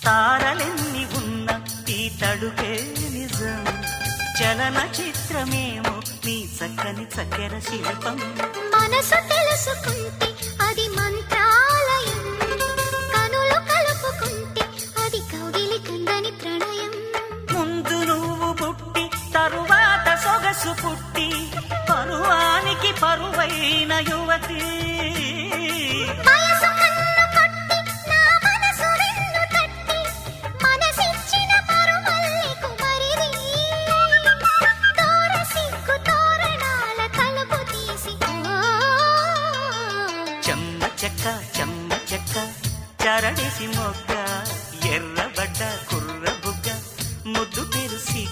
తారలెన్ని ఉన్న ఈ తడుకే నిజం చలన చిత్రమేమో నీ చక్కని చక్కెర శిల్పం మనసు తెలుసుకుంటే అది మంత్రాలయం కనులు కలుపుకుంటే అది కౌగిలి కందని ప్రణయం ముందు నువ్వు పుట్టి తరువాత సొగసు పుట్టి పరువానికి పరువైన యువతి వయసు కన్ను కొట్టి నా మనసు వెన్ను తట్టి మనసిచ్చిన పరుమల్లి కుమరిది తోర సిగ్గు తోరణాల తలుపు తీసి చెమ్మ చెక్క చరణిసి మొగ్గ ఎర్రబడ్డ కుర్ర బుగ్గ ముద్దు పెరుసి